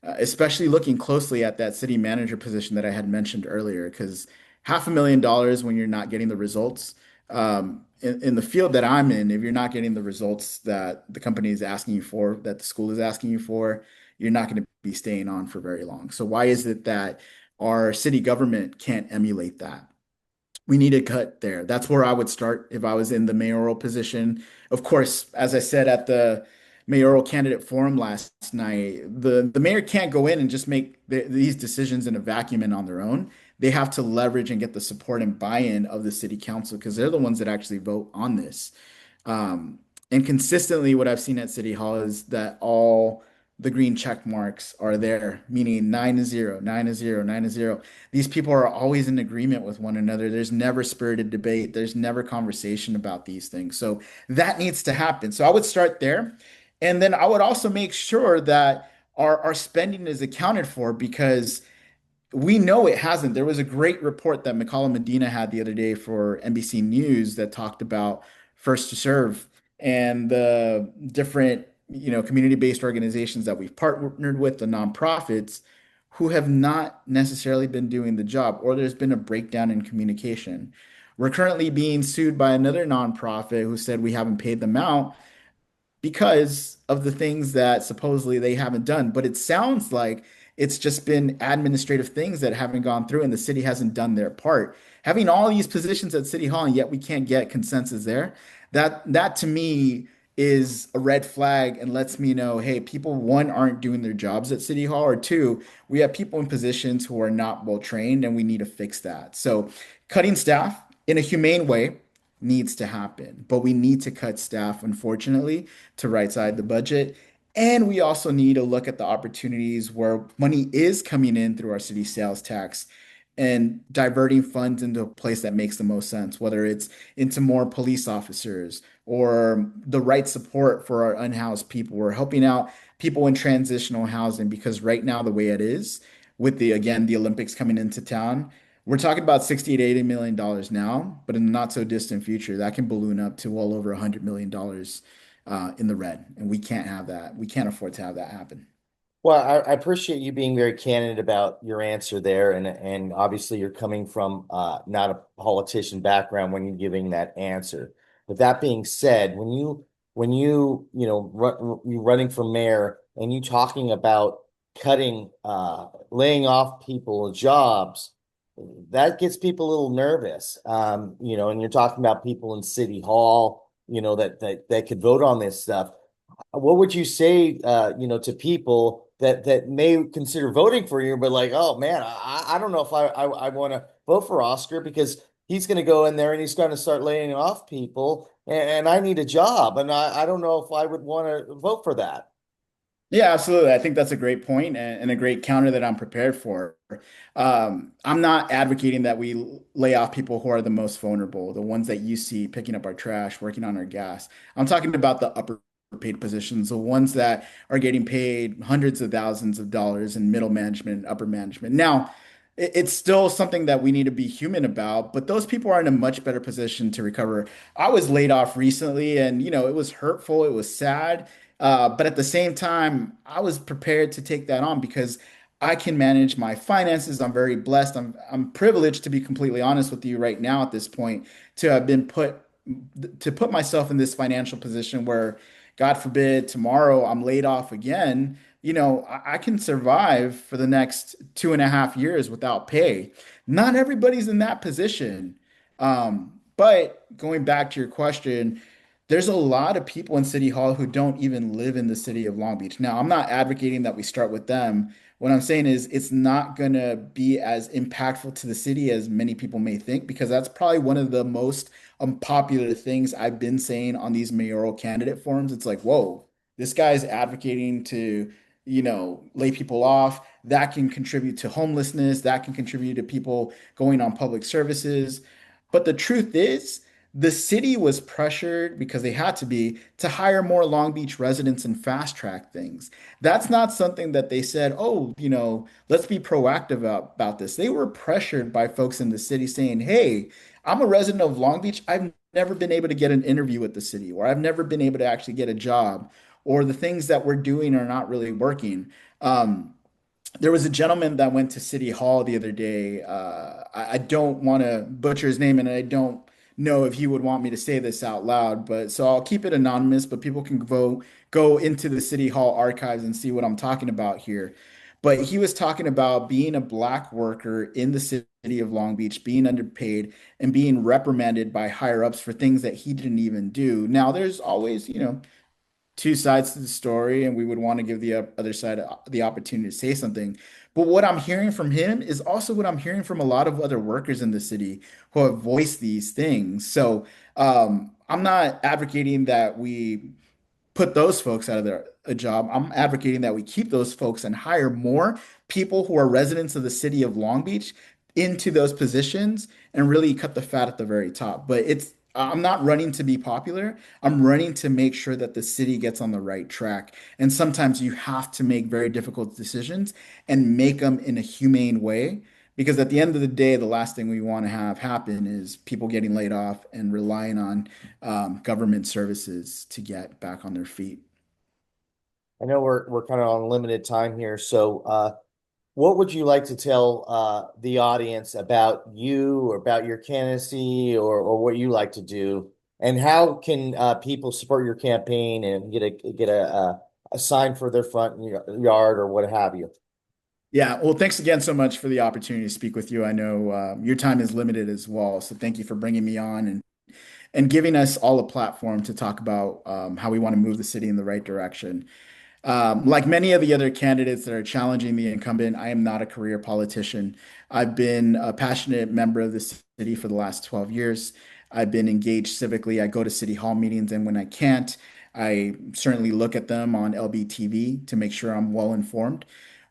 especially looking closely at that city manager position that I had mentioned earlier, because $500,000 when you're not getting the results in the field that I'm in, if you're not getting the results that the company is asking you for, that the school is asking you for, you're not going to be staying on for very long. So why is it that our city government can't emulate that? We need to cut there. That's where I would start if I was in the mayoral position. Of course, as I said at the mayoral candidate forum last night, the mayor can't go in and just make these decisions in a vacuum and on their own. They have to leverage and get the support and buy-in of the city council because they're the ones that actually vote on this. Um, and consistently, what I've seen at City Hall is that all the green check marks are there, meaning 9-0, 9-0, 9-0. These people are always in agreement with one another. There's never spirited debate. There's never conversation about these things. So that needs to happen. So I would start there. And then I would also make sure that our spending is accounted for because we know it hasn't. There was a great report that McCollum Medina had the other day for NBC News that talked about First to Serve and the different, community-based organizations that we've partnered with, the nonprofits, who have not necessarily been doing the job, or there's been a breakdown in communication. We're currently being sued by another nonprofit who said we haven't paid them out because of the things that supposedly they haven't done. But it sounds like it's just been administrative things that haven't gone through and the city hasn't done their part. Having all these positions at City Hall and yet we can't get consensus there, that to me is a red flag and lets me know, hey, people, one, aren't doing their jobs at City Hall, or two, we have people in positions who are not well trained and we need to fix that. So cutting staff in a humane way needs to happen, but we need to cut staff, unfortunately, to right side the budget. And we also need to look at the opportunities where money is coming in through our city sales tax and diverting funds into a place that makes the most sense, whether it's into more police officers or the right support for our unhoused people. We're helping out people in transitional housing because right now, the way it is, with again, the Olympics coming into town, we're talking about 60 to 80 million dollars now, but in the not so distant future, that can balloon up to well over $100 million in the red. And we can't have that. We can't afford to have that happen. Well, I appreciate you being very candid about your answer there, and obviously you're coming from not a politician background when you're giving that answer. But that being said, you running for mayor and you talking about cutting laying off people jobs, that gets people a little nervous. And you're talking about people in City Hall, that could vote on this stuff. What would you say, to people that may consider voting for you, but like, oh man, I don't know if I want to vote for Oscar because he's going to go in there and he's going to start laying off people, and I need a job, and I don't know if I would want to vote for that. Yeah, absolutely. I think that's a great point and a great counter that I'm prepared for. I'm not advocating that we lay off people who are the most vulnerable, the ones that you see picking up our trash, working on our gas. I'm talking about the upper paid positions, the ones that are getting paid hundreds of thousands of dollars in middle management, upper management. Now, it's still something that we need to be human about, but those people are in a much better position to recover. I was laid off recently, and it was hurtful, it was sad. But at the same time, I was prepared to take that on because I can manage my finances. I'm very blessed. I'm privileged to be completely honest with you right now at this point to have been put myself in this financial position where, God forbid, tomorrow I'm laid off again. I can survive for the next 2.5 years without pay. Not everybody's in that position. But going back to your question, there's a lot of people in City Hall who don't even live in the city of Long Beach. Now, I'm not advocating that we start with them. What I'm saying is it's not going to be as impactful to the city as many people may think, because that's probably one of the most unpopular things I've been saying on these mayoral candidate forums. It's like, whoa, this guy's advocating to, lay people off. That can contribute to homelessness. That can contribute to people going on public services. But the truth is, the city was pressured because they had to hire more Long Beach residents and fast track things. That's not something that they said, oh, let's be proactive about this. They were pressured by folks in the city saying, hey, I'm a resident of Long Beach. I've never been able to get an interview with the city, or I've never been able to actually get a job, or the things that we're doing are not really working. There was a gentleman that went to City Hall the other day. I don't want to butcher his name, and I don't know if he would want me to say this out loud, but so I'll keep it anonymous, but people can go into the City Hall archives and see what I'm talking about here. But he was talking about being a black worker in the city of Long Beach, being underpaid and being reprimanded by higher ups for things that he didn't even do. Now, there's always, two sides to the story, and we would want to give the other side the opportunity to say something. But what I'm hearing from him is also what I'm hearing from a lot of other workers in the city who have voiced these things. So I'm not advocating that we put those folks out of their a job. I'm advocating that we keep those folks and hire more people who are residents of the city of Long Beach into those positions and really cut the fat at the very top. But I'm not running to be popular. I'm running to make sure that the city gets on the right track. And sometimes you have to make very difficult decisions and make them in a humane way. Because at the end of the day, the last thing we want to have happen is people getting laid off and relying on government services to get back on their feet. I know we're kind of on limited time here, so what would you like to tell the audience about you or about your candidacy or what you like to do, and how can people support your campaign and get a sign for their front yard or what have you? Yeah, well, thanks again so much for the opportunity to speak with you. I know your time is limited as well, so thank you for bringing me on and giving us all a platform to talk about how we want to move the city in the right direction. Like many of the other candidates that are challenging the incumbent, I am not a career politician. I've been a passionate member of the city for the last 12 years. I've been engaged civically. I go to city hall meetings, and when I can't, I certainly look at them on LBTV to make sure I'm well informed.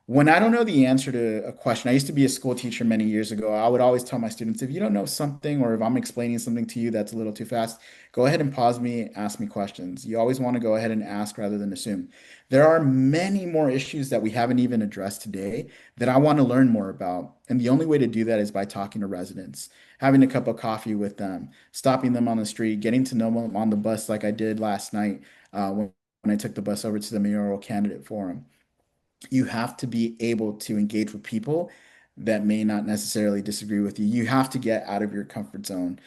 When I don't know the answer to a question, I used to be a school teacher many years ago. I would always tell my students, if you don't know something or if I'm explaining something to you that's a little too fast, go ahead and pause me, ask me questions. You always want to go ahead and ask rather than assume. There are many more issues that we haven't even addressed today that I want to learn more about. And the only way to do that is by talking to residents, having a cup of coffee with them, stopping them on the street, getting to know them on the bus like I did last night when I took the bus over to the mayoral candidate forum. You have to be able to engage with people that may not necessarily disagree with you. You have to get out of your comfort zone.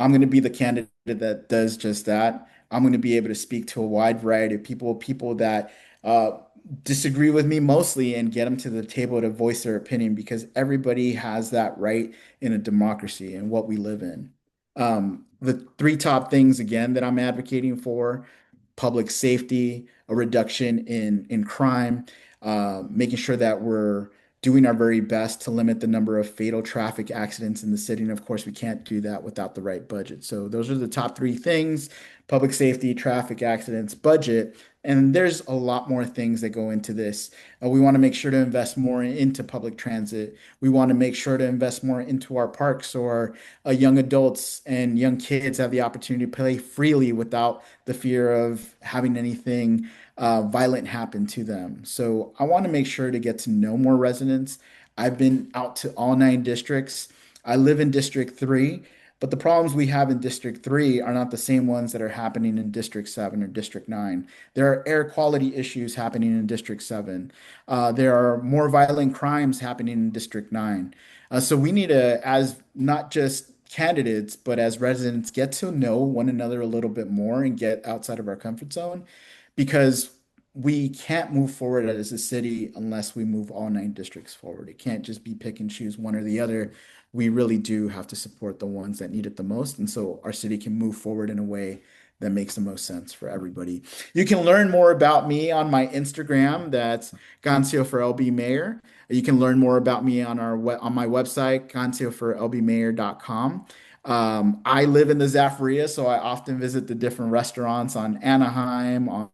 I'm going to be the candidate that does just that. I'm going to be able to speak to a wide variety of people, people that uh, disagree with me mostly, and get them to the table to voice their opinion because everybody has that right in a democracy and what we live in. The three top things, again, that I'm advocating for: public safety, a reduction in crime, making sure that we're doing our very best to limit the number of fatal traffic accidents in the city. And of course, we can't do that without the right budget. So those are the top three things: public safety, traffic accidents, budget. And there's a lot more things that go into this. We want to make sure to invest more into public transit. We want to make sure to invest more into our parks, so our young adults and young kids have the opportunity to play freely without the fear of having anything violent happen to them. So I want to make sure to get to know more residents. I've been out to all nine districts. I live in District 3, but the problems we have in District 3 are not the same ones that are happening in District 7 or District 9. There are air quality issues happening in District 7. There are more violent crimes happening in District 9. So we need to, as not just candidates, but as residents, get to know one another a little bit more and get outside of our comfort zone, because we can't move forward as a city unless we move all nine districts forward. It can't just be pick and choose one or the other. We really do have to support the ones that need it the most. And so our city can move forward in a way that makes the most sense for everybody. You can learn more about me on my Instagram. That's Cancio for LB Mayor. You can learn more about me on on my website, cancioforlbmayor.com. I live in the Zaffaria, so I often visit the different restaurants on Anaheim, on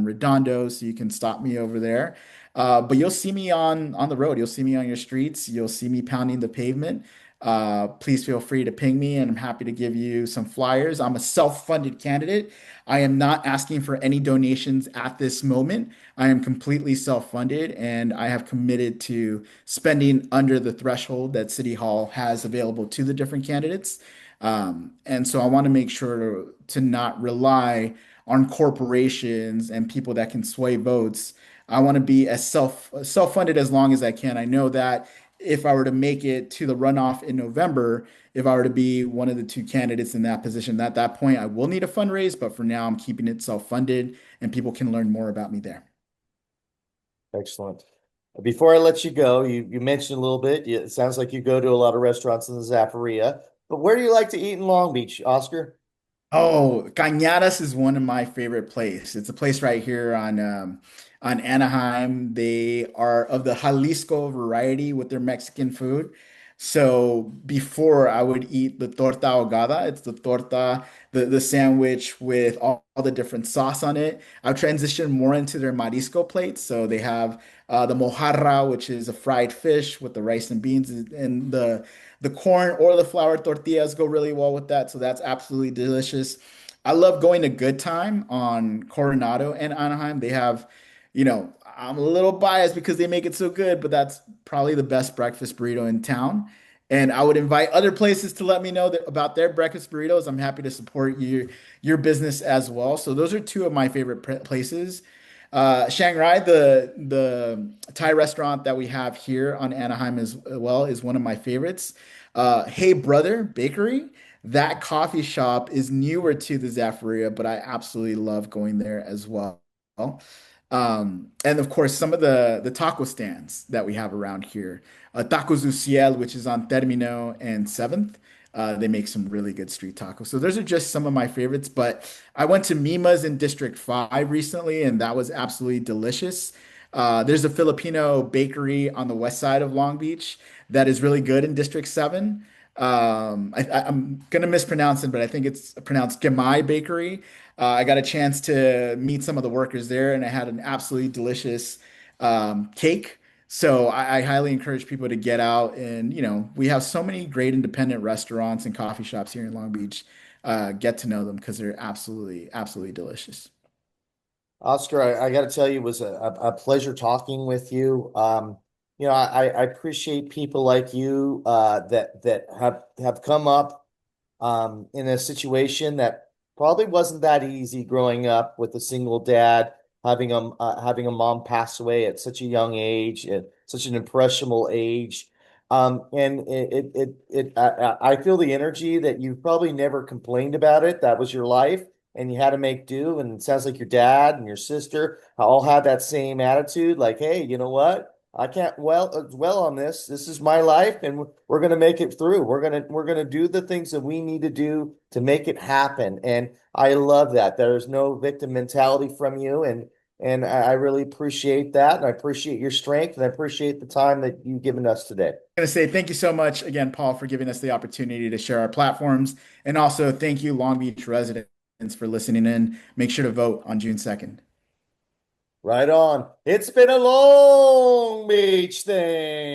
Redondo, so you can stop me over there. But you'll see me on the road. You'll see me on your streets. You'll see me pounding the pavement. Please feel free to ping me, and I'm happy to give you some flyers. I'm a self-funded candidate. I am not asking for any donations at this moment. I am completely self-funded, and I have committed to spending under the threshold that City Hall has available to the different candidates. And so I want to make sure to not rely on corporations and people that can sway votes. I want to be as self-funded as long as I can. I know that if I were to make it to the runoff in November, if I were to be one of the two candidates in that position, at that point, I will need a fundraise. But for now, I'm keeping it self-funded, and people can learn more about me there. Excellent. Before I let you go, you mentioned a little bit. It sounds like you go to a lot of restaurants in the Zapparia. But where do you like to eat in Long Beach, Oscar? Oh, Cañadas is one of my favorite places. It's a place right here on Anaheim. They are of the Jalisco variety with their Mexican food. So before I would eat the torta ahogada, it's the torta, the sandwich with all the different sauce on it. I've transitioned more into their marisco plates. So they have the mojarra, which is a fried fish with the rice and beans, and the corn or the flour tortillas go really well with that. So that's absolutely delicious. I love going to Good Time on Coronado and Anaheim. They have, I'm a little biased because they make it so good, but that's probably the best breakfast burrito in town. And I would invite other places to let me know about their breakfast burritos. I'm happy to support your business as well. So those are two of my favorite places. Shanghai, the Thai restaurant that we have here on Anaheim as well, is one of my favorites. Hey Brother Bakery, that coffee shop is newer to the Zaffaria, but I absolutely love going there as well. And of course, some of the taco stands that we have around here. Tacos du Ciel, which is on Termino and 7th. They make some really good street tacos. So those are just some of my favorites. But I went to Mima's in District 5 recently, and that was absolutely delicious. There's a Filipino bakery on the west side of Long Beach that is really good in District 7. I'm gonna mispronounce it, but I think it's pronounced Gemai Bakery. I got a chance to meet some of the workers there, and I had an absolutely delicious cake. So I highly encourage people to get out, and we have so many great independent restaurants and coffee shops here in Long Beach. Get to know them because they're absolutely, absolutely delicious. Oscar, I got to tell you, it was a pleasure talking with you. I appreciate people like you that have come up in a situation that probably wasn't that easy growing up with a single dad, having a mom pass away at such a young age, at such an impressionable age. And I feel the energy that you probably never complained about it. That was your life, and you had to make do. And it sounds like your dad and your sister all had that same attitude, like, hey, you know what? I can't well on this. This is my life, and we're gonna make it through. We're gonna do the things that we need to do to make it happen. And I love that. There's no victim mentality from you, And I really appreciate that. And I appreciate your strength and I appreciate the time that you've given us today. Going to say thank you so much again, Paul, for giving us the opportunity to share our platforms. And also thank you, Long Beach residents, for listening in. Make sure to vote on June 2nd. Right on. It's been a Long Beach thing.